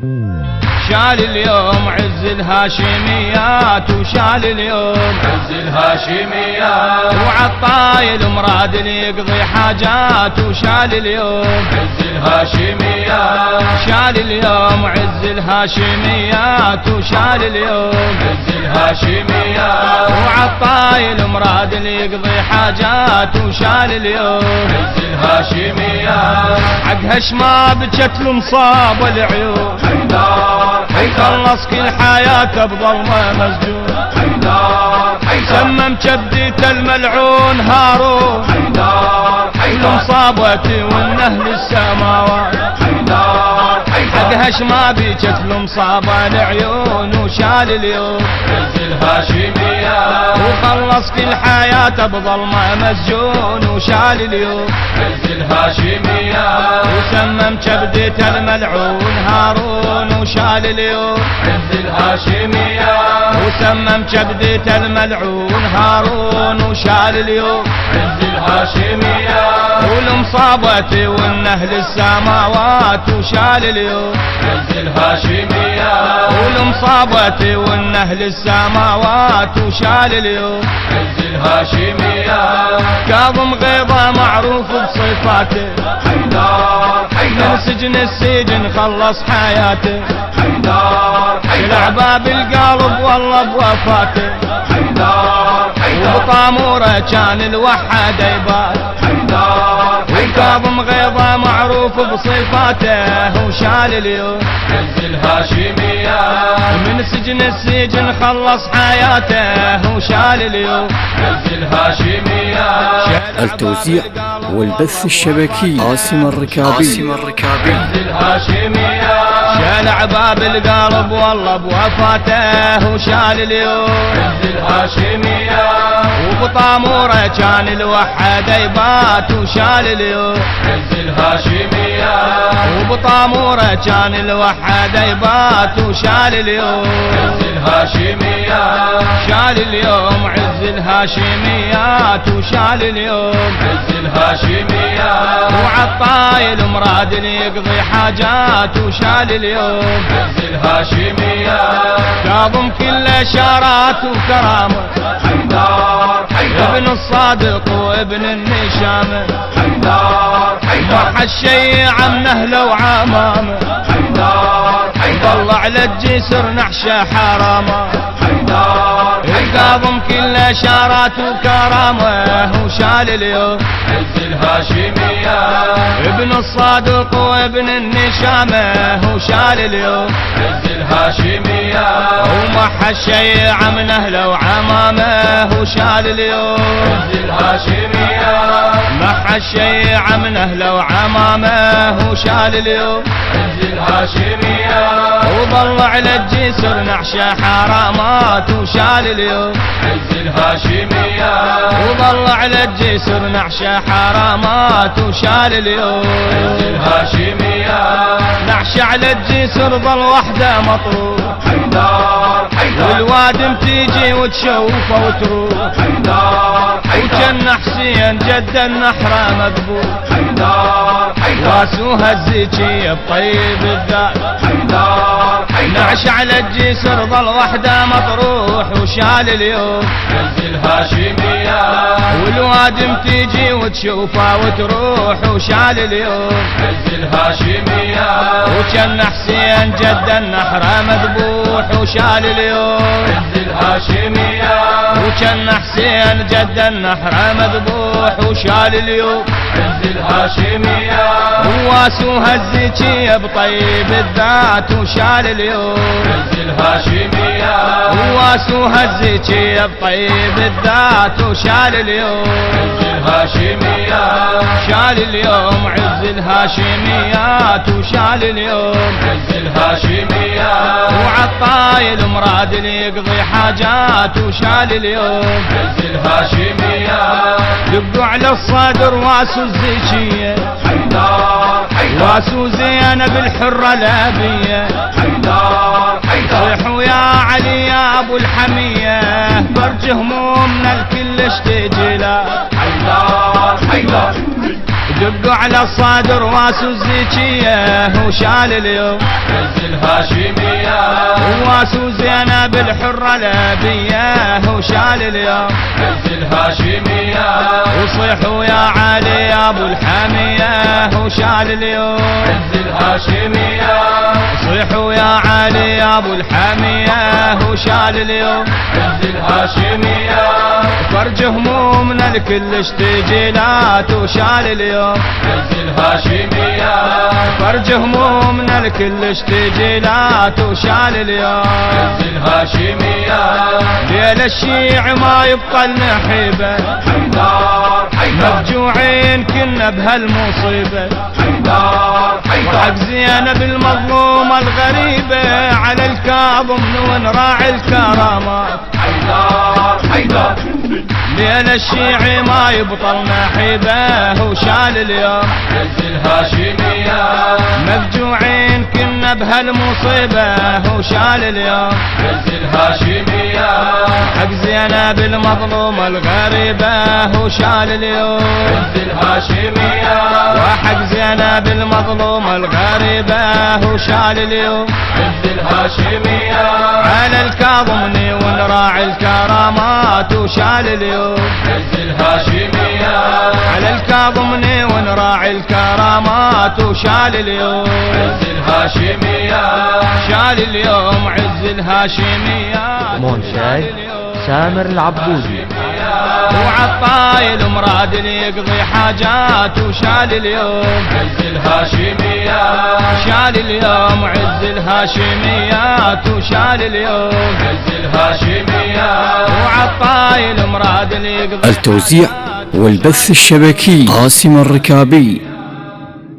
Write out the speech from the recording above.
شال اليوم عز الهاشميات وشال اليوم عز الهاشميات وعالطايل مراد يقضي حاجات وشال اليوم عز الهاشميات شال اليوم عز الهاشميات وشال اليوم عز الهاشميات وعالطايل مراد يقضي حاجات وشال اليوم عز الهاشميات عقها شما بجت المصاب والعيون حيدر خلص كل حياته بظلمه مسجون حيدر سمم كبديته الملعون هارون حيدر مصابتي والنهل السماوات حقها شما بيجت المصابة العيون وشال اليوم عز الهاشميات وخلص كل حياته بظلمه مسجون وشال اليوم عز الهاشميات وسمم كبديته الملعون هارون وشال اليوم عز الهاشميات وسمم كبديته الملعون هارون وشال اليوم عز الهاشميات والمصابتي والنهل السماوات وشال اليوم عز الهاشميات والمصابتي والنهل السماوات وشال اليوم عز الهاشميات كاظم غيظه معروف بصفاته حيدر من سجن السجن خلص حياته يلعب بالقلب والله بوفاته وبطاموره كان الوحد يبات وكاظم غيظه معروف بصفاته وشال اليوم عز الهاشميات من سجن السجن خلص حياته وشال اليوم عز الهاشميات التوزيع والبث الشبكي قاسم الركابي عز الهاشميات شال عباب القلب والله بوفاته وشال اليوم عز الهاشميات وبطاموره كان الوحد يبات وشال اليوم عز الهاشميات وبطاموره كان الوحد يبات وشال اليوم عز الهاشميات شال اليوم عز الهاشميات وشال اليوم عز الهاشميات وعالطايل مراد يقضي حاجات وشال اليوم عز الهاشميات كاظم كله شارات وكرامه حيدر ابن الصادق وابن النشامه حيدر وح الشيعة من اهله وعمامه ضل على الجسر نحشه حرامه الكاظم كله شارات وكرامه وشال اليوم عز الهاشميات ابن الصادق وابن النشامه وشال اليوم عز الهاشميات ومح الشيعة من اهله وعمامه وشال اليوم عز الهاشميات مح الشيعة من اهله وعمامه وشال اليوم عز الهاشميات وظل على الجسر نحشه حرامات وشال اليوم عز الهاشميات وظل على الجسر نحشه حرامات وشال اليوم عز الهاشميات نحش على الجسر ظل وحده مطروح حيدر والوادم تيجي وتشوفه وتروح وجن حسين جد النحره مذبوح واسوها الزكية بطيب الذات نعش على الجسر ظل وحده مطروح وشال اليوم عز الهاشميات والوادم تيجي وتشوفه وتروح وشال اليوم عز الهاشميات وجن حسين جد النحره مذبوح وشال اليوم عز الهاشميات وجن حسين جد النحره مذبوح وشال اليوم عز الهاشميات وواسوها الزكية بطيب الذات وشال اليوم عز الهاشميات وواسوها الزكية بطيب الذات وشال اليوم عز الهاشميات شال اليوم عز الهاشميات وشال اليوم عز الهاشميات وعالطايل مراد يقضي حاجات وشال اليوم عز الهاشميات دقوا على الصدر واسو الزكية حيدر واسو زينب الحرة الأبية حيدر صيحوا يا علي يا ابو الحمية برج همومنا الكل اشتجلا حيدر دقوا على الصدر واسو الزكية وشال اليوم عز الهاشمية واسو زينب الحرة الأبية وشال اليوم عز الهاشمية وصيحوا يا علي يا ابو الحامية وشال اليوم عز الهاشمية صيحوا يا علي يا ابو الحامية وشال اليوم عز الهاشمية فرج همومنا الكل اشتجيلات وشال اليوم عز الهاشمية فرج همومنا الكل اشتجيلات وشال اليوم عز الهاشمية ليل الشيع ما يبقى النحيبة حيدر حيدر مفجوعين كنا بهالمصيبة حيدر وحق حيدر زينب المظلومة الغريبة على الكاظم ونراعي الكرامات حيدر حيدر ليل الشيعي ما يبطل نحيبه وشال اليوم عز الهاشمية مفجوعين كنا بهالمصيبة وشال اليوم عز الهاشمية حق زينب المظلومة الغريبة وشال اليوم عز الهاشمية وحق زينب المظلومة الغريبة وشال اليوم عز الهاشمية على الكاظمني ونراعي الكرامات وشال اليوم عز الهاشمية على الكاظمني ونراعي الكرامات وشال اليوم عز الهاشمية شال اليوم عز الهاشمية منشد سامر العبودي وعالطايل مراد يقضي حاجات وشال اليوم عز الهاشمية شال اليوم عز الهاشميات وشال اليوم عز الهاشمية وعالطايل مراد يقضي التوزيع والبث الشبكي قاسم الركابي.